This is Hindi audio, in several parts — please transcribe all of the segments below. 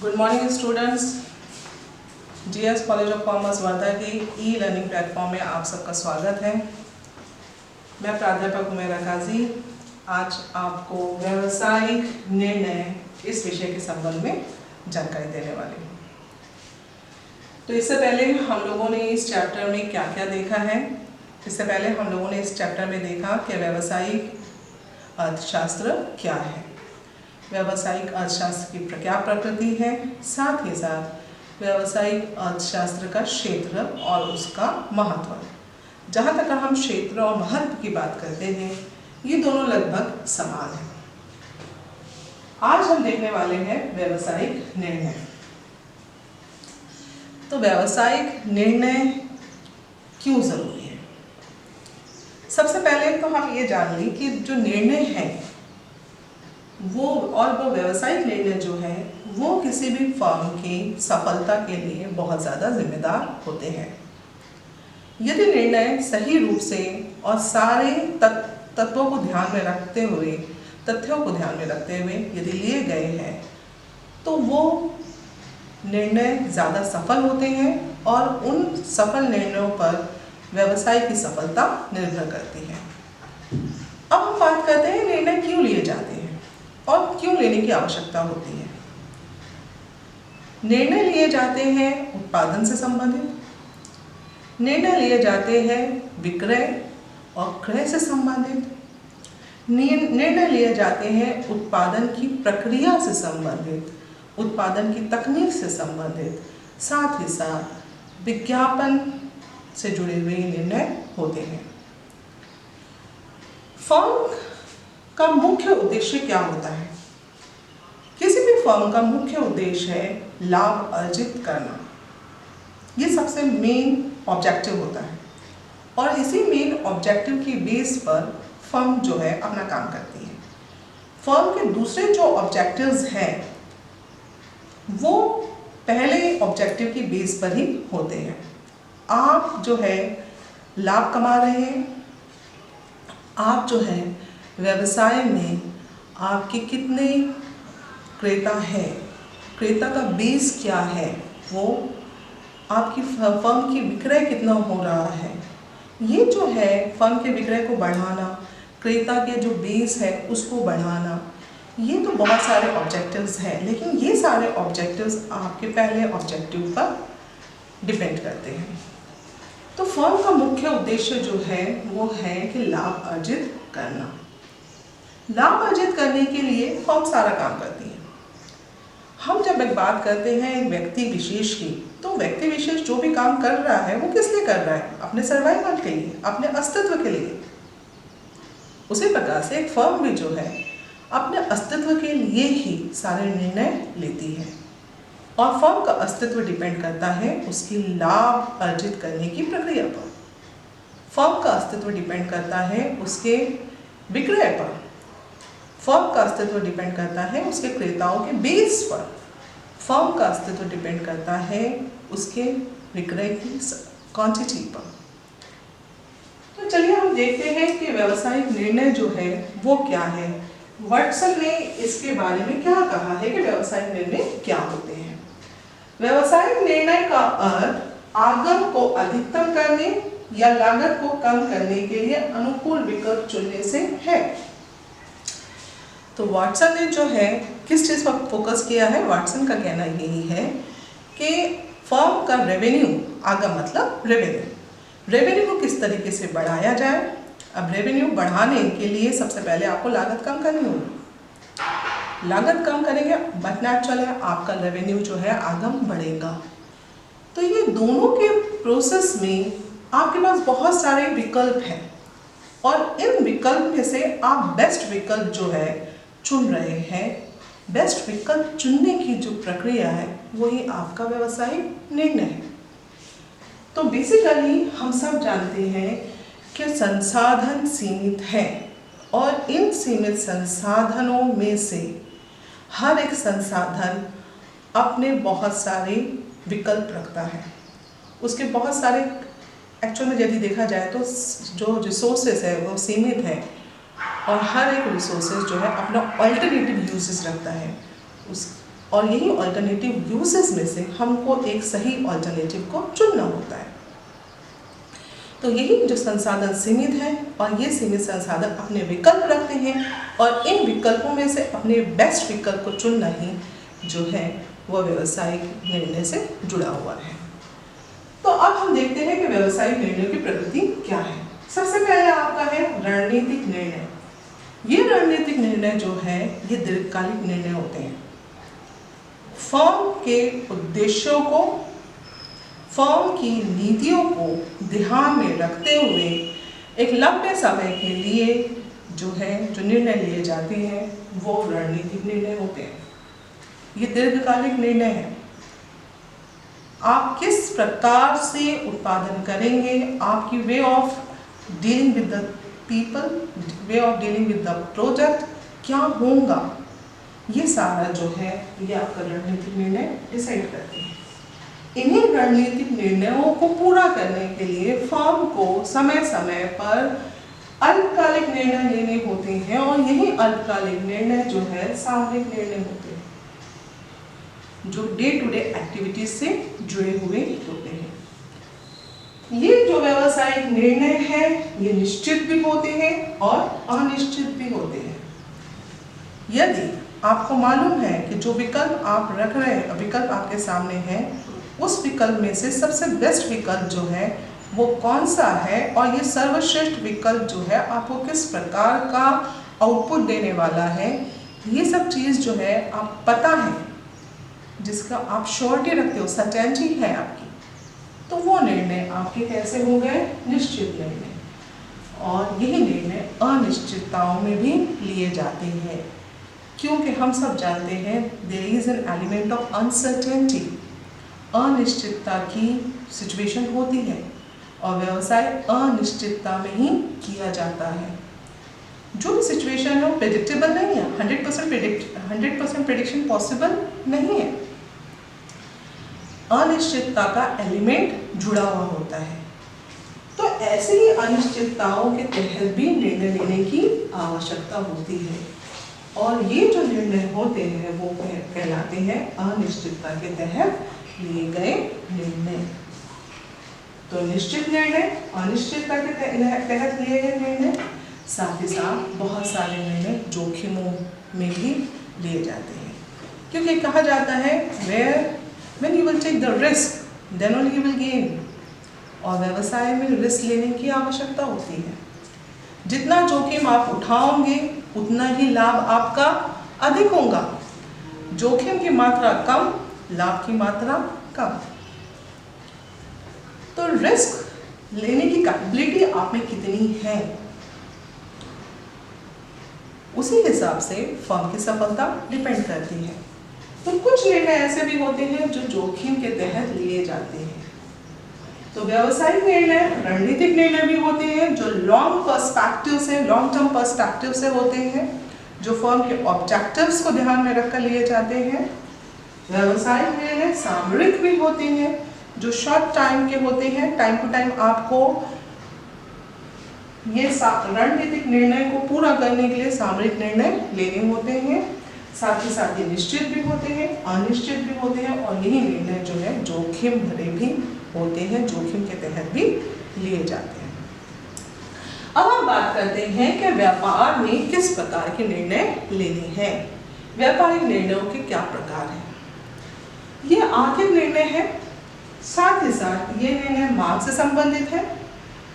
Good morning students. GS college of commerce Wardha के ई लर्निंग प्लेटफॉर्म में आप सबका स्वागत है। मैं प्राध्यापक उमेरा काजी आज आपको व्यावसायिक निर्णय इस विषय के संबंध में जानकारी देने वाली हूँ। तो इससे पहले हम लोगों ने इस चैप्टर में क्या क्या देखा है। इससे पहले हम लोगों ने इस चैप्टर में देखा कि व्यावसायिक अर्थशास्त्र क्या है, व्यावसायिक अर्थशास्त्र की क्या प्रकृति है, साथ ही साथ व्यावसायिक अर्थशास्त्र का क्षेत्र और उसका महत्व। जहाँ तक हम क्षेत्र और महत्व की बात करते हैं, ये दोनों लगभग समान हैं। आज हम देखने वाले हैं व्यावसायिक निर्णय। तो व्यावसायिक निर्णय क्यों जरूरी है? सबसे पहले तो हम ये जान लें कि जो निर्णय है वो व्यावसायिक निर्णय जो है वो किसी भी फर्म की सफलता के लिए बहुत ज़्यादा जिम्मेदार होते हैं। यदि निर्णय सही रूप से और सारे तत्वों को ध्यान में रखते हुए, तथ्यों को ध्यान में रखते हुए यदि लिए गए हैं तो वो निर्णय ज़्यादा सफल होते हैं और उन सफल निर्णयों पर व्यवसाय की सफलता निर्भर करती है। अब हम बात करते हैं निर्णय क्यों लिए जाते हैं और क्यों लेने की आवश्यकता होती है। निर्णय लिए जाते हैं उत्पादन से संबंधित, निर्णय लिए जाते हैं विक्रय और क्रय से संबंधित, निर्णय लिए जाते हैं उत्पादन की प्रक्रिया से संबंधित, उत्पादन की तकनीक से संबंधित, साथ ही साथ विज्ञापन से जुड़े हुए निर्णय होते हैं। फर्म का मुख्य उद्देश्य क्या होता है? किसी भी फर्म का मुख्य उद्देश्य है लाभ अर्जित करना। ये सबसे मेन ऑब्जेक्टिव होता है और इसी मेन ऑब्जेक्टिव की बेस पर फर्म जो है अपना काम करती है। फर्म के दूसरे जो ऑब्जेक्टिव्स हैं वो पहले ऑब्जेक्टिव की बेस पर ही होते हैं। आप जो है लाभ कमा रहे हैं, आप जो है व्यवसाय में आपके कितने क्रेता हैं, क्रेता का बेस क्या है, वो आपकी फर्म की विक्रय कितना हो रहा है, ये जो है फर्म के विक्रय को बढ़ाना, क्रेता के जो बेस है उसको बढ़ाना, ये तो बहुत सारे ऑब्जेक्टिव्स हैं। लेकिन ये सारे ऑब्जेक्टिव्स आपके पहले ऑब्जेक्टिव पर डिपेंड करते हैं। तो फर्म का मुख्य उद्देश्य जो है वो है कि लाभ अर्जित करना। लाभ अर्जित करने के लिए फर्म सारा काम करती है। हम जब एक बात करते हैं एक व्यक्ति विशेष की, तो व्यक्ति विशेष जो भी काम कर रहा है वो किस लिए कर रहा है? अपने सर्वाइवल के लिए, अपने अस्तित्व के लिए। उसी प्रकार से एक फर्म भी जो है अपने अस्तित्व के लिए ही सारे निर्णय लेती है और फर्म का अस्तित्व डिपेंड करता है उसकी लाभ अर्जित करने की प्रक्रिया पर। फर्म का अस्तित्व डिपेंड करता है उसके विक्रय पर, फर्म का अस्तित्व डिपेंड करता है उसके क्रेताओं के बेस पर, फर्म का अस्तित्व डिपेंड करता है उसके विक्रय की क्वांटिटी पर। तो चलिए हम देखते हैं कि व्यावसायिक निर्णय जो है वो क्या है। वाटसन ने इसके बारे में क्या कहा है कि व्यावसायिक निर्णय क्या होते हैं। व्यावसायिक निर्णय का अर्थ आगम को अधिकतम करने या लागत को कम करने के लिए अनुकूल विकल्प चुनने से है। तो वाटसन ने जो है किस चीज़ पर फोकस किया है? वाटसन का कहना यही है कि फर्म का रेवेन्यू, आगम मतलब रेवेन्यू को किस तरीके से बढ़ाया जाए। अब रेवेन्यू बढ़ाने के लिए सबसे पहले आपको लागत कम करनी होगी। लागत कम करेंगे बट नेचुरल है आपका रेवेन्यू जो है आगम बढ़ेगा। तो ये दोनों के प्रोसेस में आपके पास बहुत सारे विकल्प हैं और इन विकल्प में से आप बेस्ट विकल्प जो है चुन रहे हैं। बेस्ट विकल्प चुनने की जो प्रक्रिया है वही आपका व्यावसायिक निर्णय है। तो बेसिकली हम सब जानते हैं कि संसाधन सीमित हैं और इन सीमित संसाधनों में से हर एक संसाधन अपने बहुत सारे विकल्प रखता है। उसके बहुत सारे एक्चुअल में यदि देखा जाए तो जो रिसोर्सेज है वो सीमित है और हर एक रिसोर्सेज जो है अपना अल्टरनेटिव यूजेस रखता है। और यही ऑल्टरनेटिव यूजेस में से हमको एक सही ऑल्टरनेटिव को चुनना होता है। तो यही जो संसाधन सीमित है और ये सीमित संसाधन अपने विकल्प रखते हैं और इन विकल्पों में से अपने बेस्ट विकल्प को चुनना ही जो है वह व्यावसायिक निर्णय से जुड़ा हुआ है। तो अब हम देखते हैं कि व्यावसायिक निर्णयों की प्रकृति क्या है। सबसे पहला आपका है रणनीतिक निर्णय। ये रणनीतिक निर्णय जो है ये दीर्घकालिक निर्णय होते हैं। फर्म के उद्देश्यों को, फर्म की नीतियों को ध्यान में रखते हुए एक लंबे समय के लिए जो निर्णय लिए जाते हैं वो रणनीतिक निर्णय होते हैं। ये दीर्घकालिक निर्णय है। आप किस प्रकार से उत्पादन करेंगे, आपकी way of dealing with the people, way of dealing with the product क्या होगा, ये सारा जो है ये आपका रणनीतिक निर्णय डिसाइड करते हैं। इन्हीं रणनीतिक निर्णयों को पूरा करने के लिए फर्म को समय समय पर अल्पकालिक निर्णय लेने होते हैं और यही अल्पकालिक निर्णय जो है सामरिक निर्णय होते हैं, जो डे टू डे एक्टिविटीज से जुड़े हुए होते हैं। ये जो व्यावसायिक निर्णय है ये निश्चित भी होते हैं और अनिश्चित भी होते हैं। यदि आपको मालूम है कि जो विकल्प आप रख रहे हैं, विकल्प आपके सामने है, उस विकल्प में से सबसे बेस्ट विकल्प जो है वो कौन सा है और ये सर्वश्रेष्ठ विकल्प जो है आपको किस प्रकार का आउटपुट देने वाला है, ये सब चीज़ जो है आप पता है, जिसका आप श्योरिटी रखते हो, सर्टेनिटी है आपकी, तो वो निर्णय आपके कैसे हो गए, निश्चित निर्णय। और यही निर्णय अनिश्चितताओं में भी लिए जाते हैं, क्योंकि हम सब जानते हैं there is an element of uncertainty, अनिश्चितता की सिचुएशन होती है और व्यवसाय अनिश्चितता में ही किया जाता है। जो भी सिचुएशन है वो प्रेडिक्टेबल नहीं है, 100% प्रेडिक्शन पॉसिबल नहीं है। अनिश्चितता का एलिमेंट जुड़ा हुआ होता है। तो ऐसी ही अनिश्चितताओं के तहत भी निर्णय लेने की आवश्यकता होती है और ये जो निर्णय होते हैं वो कहलाते हैं अनिश्चितता के तहत लिए गए निर्णय। तो निश्चित निर्णय, अनिश्चितता के तहत लिए गए निर्णय, साथ ही साथ बहुत सारे निर्णय जोखिमों में भी लिए जाते हैं, क्योंकि कहा जाता है when you will take the risk then only you will gain। और व्यवसाय में रिस्क लेने की आवश्यकता होती है। जितना जोखिम आप उठाओगे उतना ही लाभ आपका अधिक होगा। जोखिम की मात्रा कम, लाभ की मात्रा कम। तो रिस्क लेने की कैपेबिलिटी आप में कितनी है, उसी हिसाब से फर्म की सफलता डिपेंड करती है। तो कुछ निर्णय ऐसे भी होते हैं जो जोखिम के तहत लिए जाते हैं। तो व्यावसायिक निर्णय, रणनीतिक निर्णय भी होते हैं जो लॉन्ग टर्म पर्सपेक्टिव से होते हैं, जो फर्म के ऑब्जेक्टिव्स को ध्यान में रखकर लिए जाते हैं। व्यावसायिक निर्णय सामरिक भी होते हैं जो शॉर्ट टाइम के होते हैं, टाइम टू टाइम आपको ये रणनीतिक निर्णय को पूरा करने के लिए सामरिक निर्णय लेने होते हैं। साथ ही साथ ये निश्चित भी होते हैं, अनिश्चित भी होते हैं और यही निर्णय जो है जोखिम भरे भी होते हैं, जोखिम के तहत भी लिए जाते हैं। अब हम बात करते हैं कि व्यापार में किस प्रकार के निर्णय लेने हैं। व्यापारिक निर्णयों के क्या प्रकार हैं? ये आर्थिक निर्णय है, साथ ही साथ ये निर्णय मांग से संबंधित है,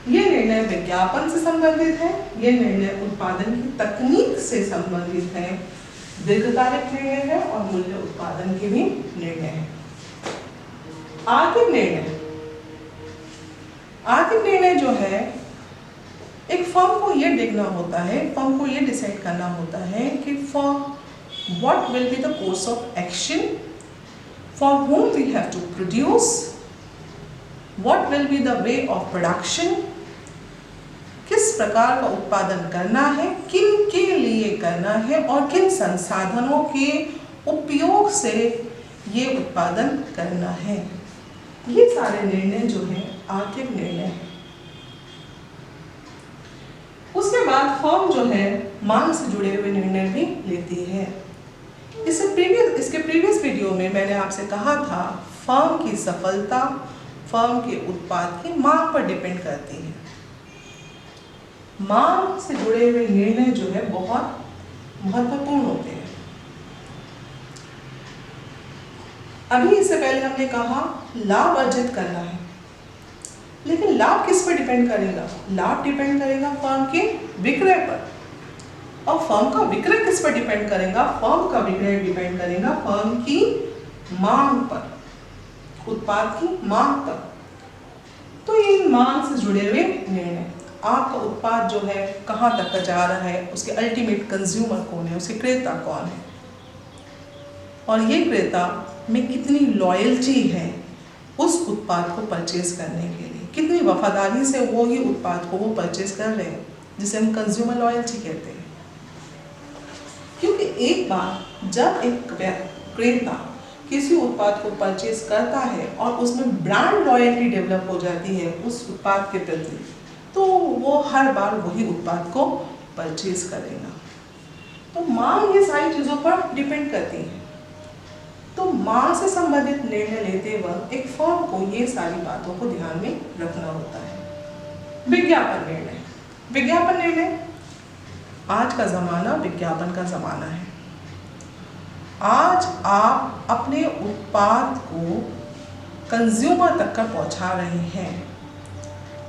ये निर्णय विज्ञापन से संबंधित है, ये निर्णय उत्पादन की तकनीक से संबंधित है, दीर्घकालिक निर्णय है और मूल्य उत्पादन के भी निर्णय है। आर्थिक निर्णय जो है, एक फर्म को ये देखना होता है, फर्म को ये डिसाइड करना होता है कि for what will be the course of action, for whom we have to produce, what will be the way of production, किस प्रकार का उत्पादन करना है, किन के लिए करना है और किन संसाधनों के उपयोग से ये उत्पादन करना है। ये सारे निर्णय जो हैं आर्थिक निर्णय हैं। उसके बाद फर्म जो है मांग से जुड़े हुए निर्णय भी लेती है। इसके इसके प्रीवियस वीडियो में मैंने आपसे कहा था फर्म की सफलता फर्म के उत्पाद की मांग पर डिपेंड करती है। मांग से जुड़े हुए निर्णय जो है बहुत महत्वपूर्ण होते हैं। अभी इससे पहले हमने कहा लाभ अर्जित करना है, लेकिन लाभ किस पर डिपेंड करेगा? लाभ डिपेंड करेगा फर्म के विक्रय पर। और फर्म का विक्रय किस पर डिपेंड करेगा? फर्म का विक्रय डिपेंड करेगा फर्म की मांग पर, उत्पाद की मांग पर। तो इन मांग से जुड़े हुए निर्णय, आपका उत्पाद जो है कहाँ तक जा रहा है, उसके अल्टीमेट कंज्यूमर कौन है, उसके क्रेता कौन है, और ये क्रेता में कितनी लॉयल्टी है उस उत्पाद को परचेज करने के लिए, कितनी वफादारी से वो ही उत्पाद को वो परचेज कर रहे हैं, जिसे हम कंज्यूमर लॉयल्टी कहते हैं। क्योंकि एक बार जब एक क्रेता किसी उत्पाद को परचेज करता है और उसमें ब्रांड लॉयल्टी डेवलप हो जाती है उस उत्पाद के प्रति, तो वो हर बार वही उत्पाद को परचेज करेगा। तो मांग ये सारी चीज़ों पर डिपेंड करती है। तो मांग से संबंधित निर्णय लेते वक्त एक फर्म को ये सारी बातों को ध्यान में रखना होता है। विज्ञापन निर्णय, विज्ञापन निर्णय, आज का ज़माना विज्ञापन का ज़माना है। आज आप अपने उत्पाद को कंज्यूमर तक पहुंचा रहे हैं,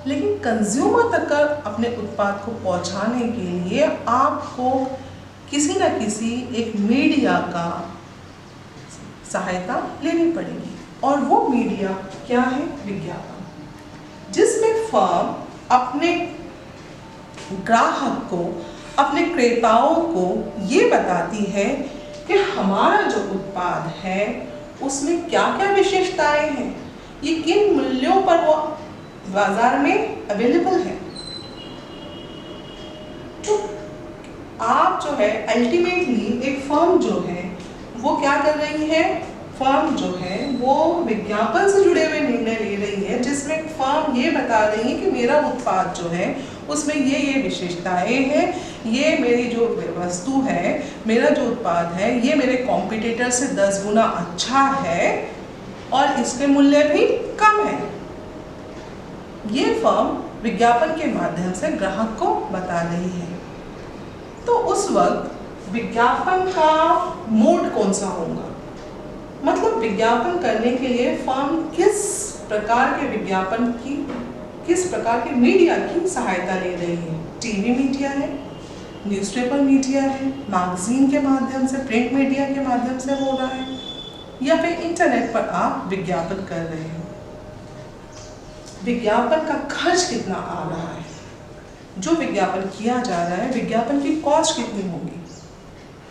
लेकिन कंज्यूमर तक अपने उत्पाद को पहुंचाने के लिए आपको किसी न किसी एक मीडिया का सहायता लेनी पड़ेगी। और वो मीडिया क्या है? विज्ञापन, जिसमें फर्म अपने ग्राहक को, अपने क्रेताओं को ये बताती है कि हमारा जो उत्पाद है उसमें क्या क्या विशेषताएं हैं, ये किन मूल्यों पर वो बाजार में अवेलेबल है। तो आप जो है अल्टीमेटली एक फर्म जो है वो क्या कर रही है? फर्म जो है वो विज्ञापन से जुड़े हुए निर्णय ले रही है, जिसमें फर्म ये बता रही है कि मेरा उत्पाद जो है उसमें ये विशेषताएं हैं, ये मेरी जो वस्तु है, मेरा जो उत्पाद है, ये मेरे कॉम्पिटिटर से 10 गुना अच्छा है और इसके मूल्य भी कम है। ये फर्म विज्ञापन के माध्यम से ग्राहक को बता रही है। तो उस वक्त विज्ञापन का मोड कौन सा होगा? मतलब विज्ञापन करने के लिए फर्म किस प्रकार के विज्ञापन की, किस प्रकार के मीडिया की सहायता ले रही है? टीवी मीडिया है, न्यूज़पेपर मीडिया है, मैगजीन के माध्यम से, प्रिंट मीडिया के माध्यम से हो रहा है, या फिर इंटरनेट पर आप विज्ञापन कर रहे हैं? विज्ञापन का खर्च कितना आ रहा है? जो विज्ञापन किया जा रहा है, विज्ञापन की कॉस्ट कितनी होगी?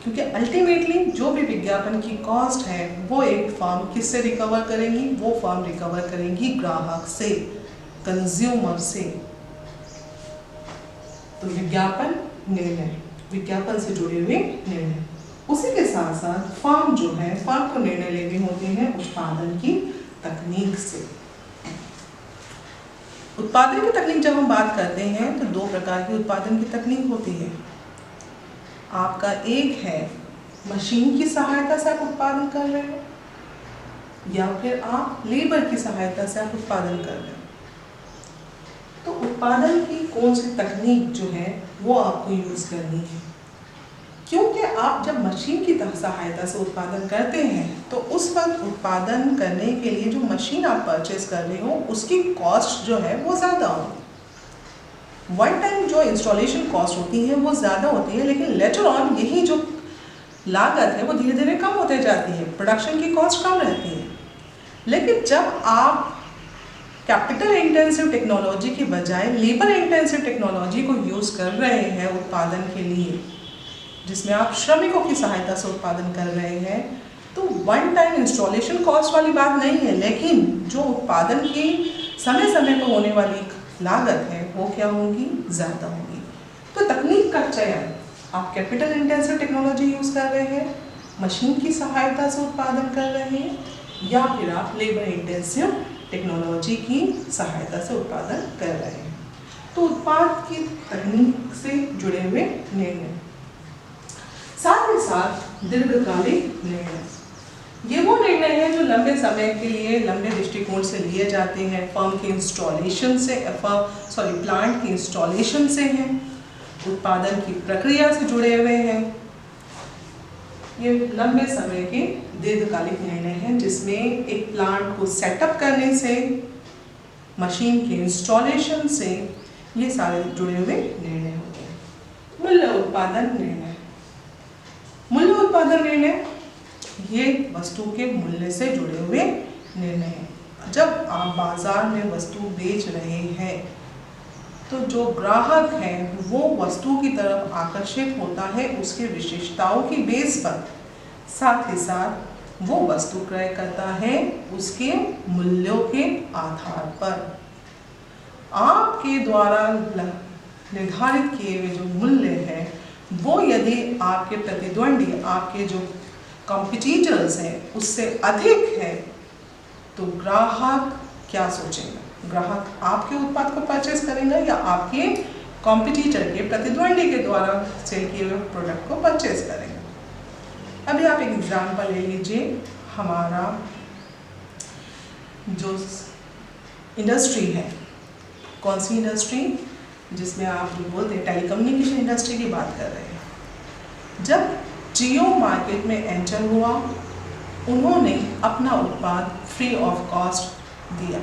क्योंकि अल्टीमेटली जो भी विज्ञापन की कॉस्ट है वो एक फर्म किससे रिकवर करेंगी? वो फर्म रिकवर करेंगी ग्राहक से, कंज्यूमर से। तो विज्ञापन निर्णय, विज्ञापन से जुड़े हुए निर्णय। उसी के साथ साथ फर्म जो है, फर्म को निर्णय लेने होते हैं उत्पादन की तकनीक से। उत्पादन की तकनीक जब हम बात करते हैं तो 2 प्रकार की उत्पादन की तकनीक होती है। आपका एक है मशीन की सहायता से आप उत्पादन कर रहे हो, या फिर आप लेबर की सहायता से आप उत्पादन कर रहे हो। तो उत्पादन की कौन सी तकनीक जो है वो आपको यूज़ करनी है, क्योंकि आप जब मशीन की सहायता से उत्पादन करते हैं तो उस वक्त उत्पादन करने के लिए जो मशीन आप परचेज कर रहे हो उसकी कॉस्ट जो है वो ज़्यादा होगी। वन टाइम जो इंस्टॉलेशन कॉस्ट होती है वो ज़्यादा होती है, लेकिन लेटर ऑन यही जो लागत है वो धीरे धीरे कम होते जाती है, प्रोडक्शन की कॉस्ट कम रहती है। लेकिन जब आप कैपिटल इंटेंसिव टेक्नोलॉजी की बजाय लेबर इंटेंसिव टेक्नोलॉजी को यूज़ कर रहे हैं उत्पादन के लिए, जिसमें आप श्रमिकों की सहायता से उत्पादन कर रहे हैं, तो वन टाइम इंस्टॉलेशन कॉस्ट वाली बात नहीं है, लेकिन जो उत्पादन की समय समय पर होने वाली लागत है वो क्या होगी? ज़्यादा होगी। तो तकनीक का चयन, आप कैपिटल इंटेंसिव टेक्नोलॉजी यूज़ कर रहे हैं, मशीन की सहायता से उत्पादन कर रहे हैं, या फिर आप लेबर इंटेंसिव टेक्नोलॉजी की सहायता से उत्पादन कर रहे हैं। तो उत्पाद की तकनीक से जुड़े हुए निर्णय, साथ ही साथ दीर्घकालिक निर्णय। ये वो निर्णय हैं जो लंबे समय के लिए लंबे दृष्टिकोण से लिए जाते हैं, फर्म के इंस्टॉलेशन से प्लांट की इंस्टॉलेशन से हैं, उत्पादन की प्रक्रिया से जुड़े हुए हैं। ये लंबे समय के दीर्घकालिक निर्णय हैं जिसमें एक प्लांट को सेटअप करने से, मशीन के इंस्टॉलेशन से, ये सारे जुड़े हुए निर्णय होते हैं। मूल्य उत्पादन निर्णय। मूल्य उत्पादन निर्णय ये वस्तु के मूल्य से जुड़े हुए निर्णय हैं। जब आप बाजार में वस्तु बेच रहे हैं तो जो ग्राहक है वो वस्तु की तरफ आकर्षित होता है उसके विशेषताओं की बेस पर, साथ ही साथ वो वस्तु क्रय करता है उसके मूल्यों के आधार पर। आपके द्वारा निर्धारित किए हुए जो मूल्य है वो यदि आपके प्रतिद्वंदी, आपके जो कॉम्पिटिटर्स हैं उससे अधिक है तो ग्राहक क्या सोचेगा? ग्राहक आपके उत्पाद को परचेज करेगा या आपके कॉम्पिटिटर के, प्रतिद्वंदी के द्वारा सेल किए हुए प्रोडक्ट को परचेज करेगा। अभी आप एक एग्जांपल ले लीजिए, हमारा जो इंडस्ट्री है, कौन सी इंडस्ट्री? जिसमें आप जो बोलते हैं टेलीकम्युनिकेशन इंडस्ट्री की बात कर रहे हैं। जब जियो मार्केट में एंटर हुआ, उन्होंने अपना उत्पाद फ्री ऑफ कॉस्ट दिया।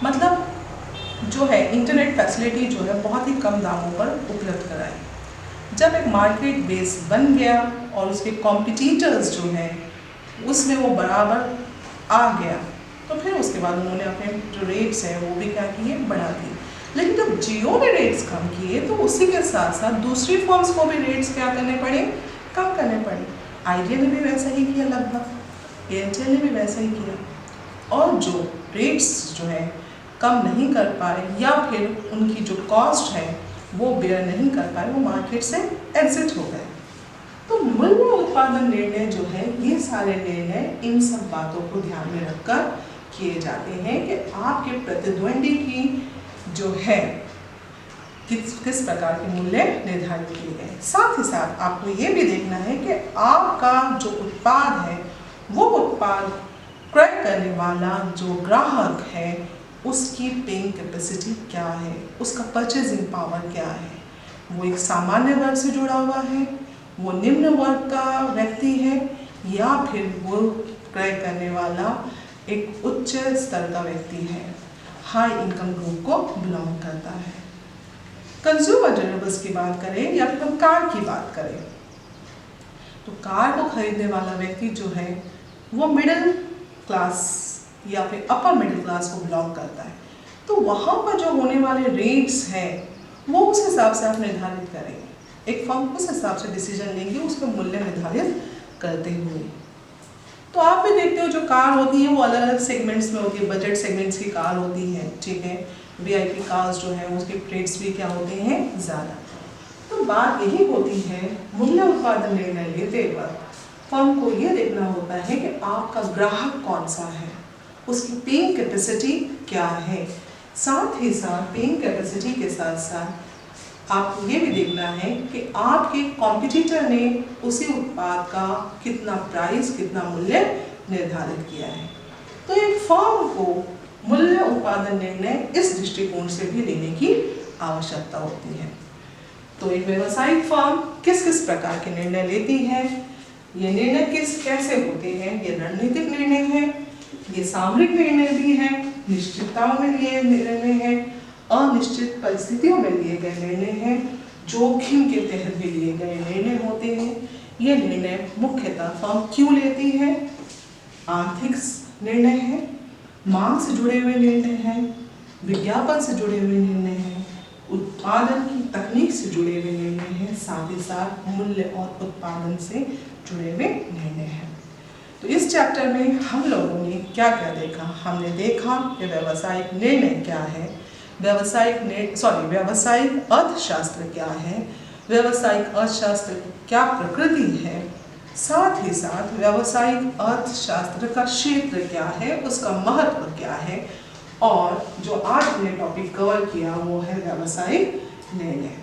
मतलब जो है इंटरनेट फैसिलिटी जो है बहुत ही कम दामों पर उपलब्ध कराई। जब एक मार्केट बेस बन गया और उसके कॉम्पिटिटर्स जो हैं उसमें वो बराबर आ गया तो फिर उसके बाद उन्होंने अपने जो रेट्स हैं वो भी क्या किए, बढ़ा दिए। लेकिन जब जियो ने रेट्स कम किए तो उसी के साथ साथ दूसरी फर्म्स को भी रेट्स क्या करने पड़े, कम करने पड़े। आइडिया ने भी वैसा ही किया, लगभग एयरटेल ने भी वैसा ही किया। और जो रेट्स जो है कम नहीं कर पाए या फिर उनकी जो कॉस्ट है वो बेयर नहीं कर पाए, वो मार्केट से एग्जिट हो गए। तो मूल्य उत्पादन निर्णय जो है, ये सारे निर्णय इन सब बातों को ध्यान में रखकर किए जाते हैं कि आपके प्रतिद्वंदी की जो है किस प्रकार के मूल्य निर्धारित किए गए। साथ ही साथ आपको ये भी देखना है कि आपका जो उत्पाद है वो उत्पाद क्रय करने वाला जो ग्राहक है उसकी पेइंग कैपेसिटी क्या है, उसका परचेजिंग पावर क्या है। वो एक सामान्य वर्ग से जुड़ा हुआ है, वो निम्न वर्ग का व्यक्ति है, या फिर वो क्रय करने वाला एक उच्च स्तर का व्यक्ति है, हाई इनकम ग्रुप को बिलोंग करता है। कंज्यूमर ड्यूरेबल्स की बात करें या फिर हम कार की बात करें तो कार को खरीदने वाला व्यक्ति जो है वो मिडिल क्लास या फिर अपर मिडिल क्लास को बिलोंग करता है। तो वहाँ पर जो होने वाले रेट्स हैं वो उस हिसाब से आप निर्धारित करेंगे। एक फर्म उस हिसाब से डिसीजन लेंगे उसका मूल्य निर्धारित करते हुए। तो आप भी देखते हो जो कार होती है वो अलग अलग सेगमेंट्स में होती है, बजट सेगमेंट्स की कार होती है, ठीक है। वीआईपी कार्स जो है उसके रेट्स भी क्या होते हैं, ज़्यादा। तो बात यही होती है मूल्य उत्पादन निर्णय लेते वक्त फर्म को ये देखना होता है कि आपका ग्राहक कौन सा है, उसकी पेइंग कैपेसिटी क्या है। साथ ही साथ पेइंग कैपेसिटी के साथ साथ आपको ये भी देखना है कि आपके कॉम्पिटिटर ने उसी उत्पाद का कितना प्राइस, कितना मूल्य निर्धारित किया है। तो एक फर्म को मूल्य उत्पादन निर्णय इस दृष्टिकोण से भी लेने की आवश्यकता होती है। तो एक व्यावसायिक फर्म किस किस प्रकार के निर्णय लेती है, ये निर्णय कैसे होते हैं। ये रणनीतिक निर्णय है, ये सामरिक निर्णय भी है, निश्चितताओं में लिए निर्णय है, अनिश्चित परिस्थितियों में लिए गए निर्णय हैं, जोखिम के तहत भी लिए गए निर्णय होते हैं। ये निर्णय मुख्यतः फर्म क्यों लेती है, आर्थिक निर्णय है, मांग से जुड़े हुए निर्णय हैं, विज्ञापन से जुड़े हुए निर्णय हैं, उत्पादन की तकनीक से जुड़े हुए निर्णय हैं, साथ ही साथ मूल्य और उत्पादन से जुड़े हुए निर्णय हैं। तो इस चैप्टर में हम लोगों ने क्या क्या देखा, हमने देखा कि व्यावसायिक निर्णय क्या है, व्यावसायिक अर्थशास्त्र क्या है, व्यावसायिक अर्थशास्त्र की क्या प्रकृति है, साथ ही साथ व्यावसायिक अर्थशास्त्र का क्षेत्र क्या है, उसका महत्व क्या है, और जो आज हमने टॉपिक कवर किया वो है व्यावसायिक निर्णय।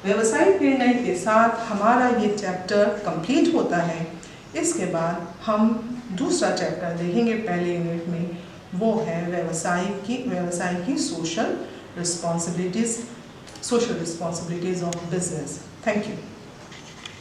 व्यावसायिक निर्णय के साथ हमारा ये चैप्टर कंप्लीट होता है। इसके बाद हम दूसरा चैप्टर देखेंगे पहले यूनिट में, वो है व्यवसाय की social responsibilities of business. Thank you.